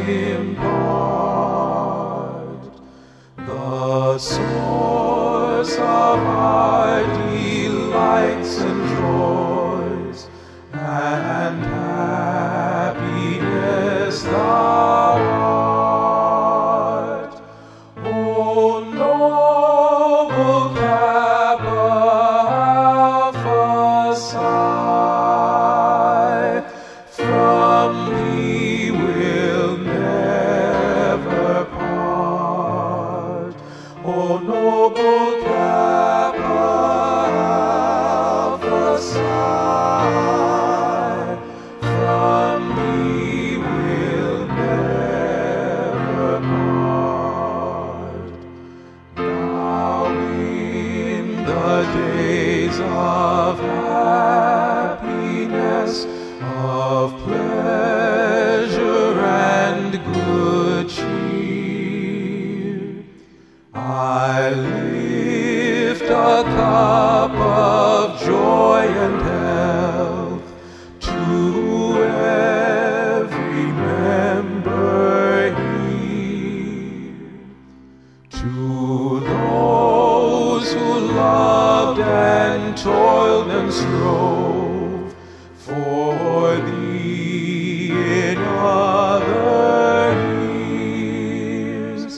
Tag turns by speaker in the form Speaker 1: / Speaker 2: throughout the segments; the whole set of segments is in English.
Speaker 1: impart, the source of our delights and joys, and happiness thou art. O noble Kappa Alpha Psi, from thee we'll never part. O noble Kappa Alpha Psi, from thee we'll never part. Now in the days of happiness, of pleasure and good cheer, I lift a cup of joy and health to every member here, to those who loved and toiled and strove for thee in other years.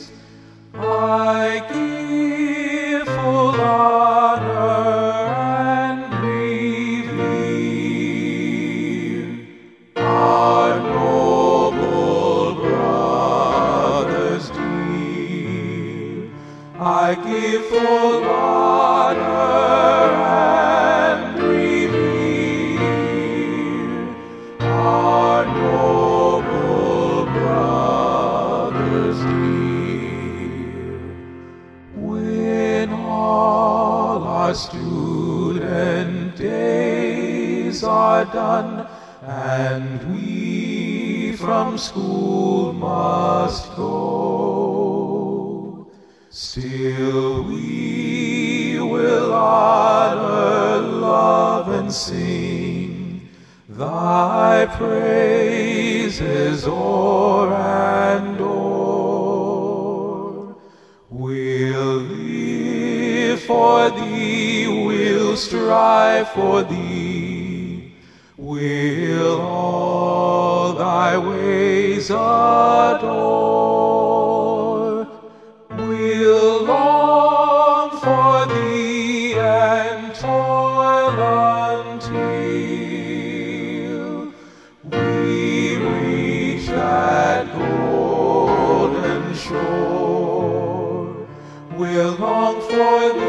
Speaker 1: I give full honor and revere our noble brothers dear. I give full honor and revere our noble brothers dear. When all our student days are done, and we from school must go, still we will honor, love, and sing thy praises o'er and o'er. We'll live for thee, we'll strive for thee, we'll all thy ways adore. We'll long for thee and toil until we reach that golden shore. We'll long for thee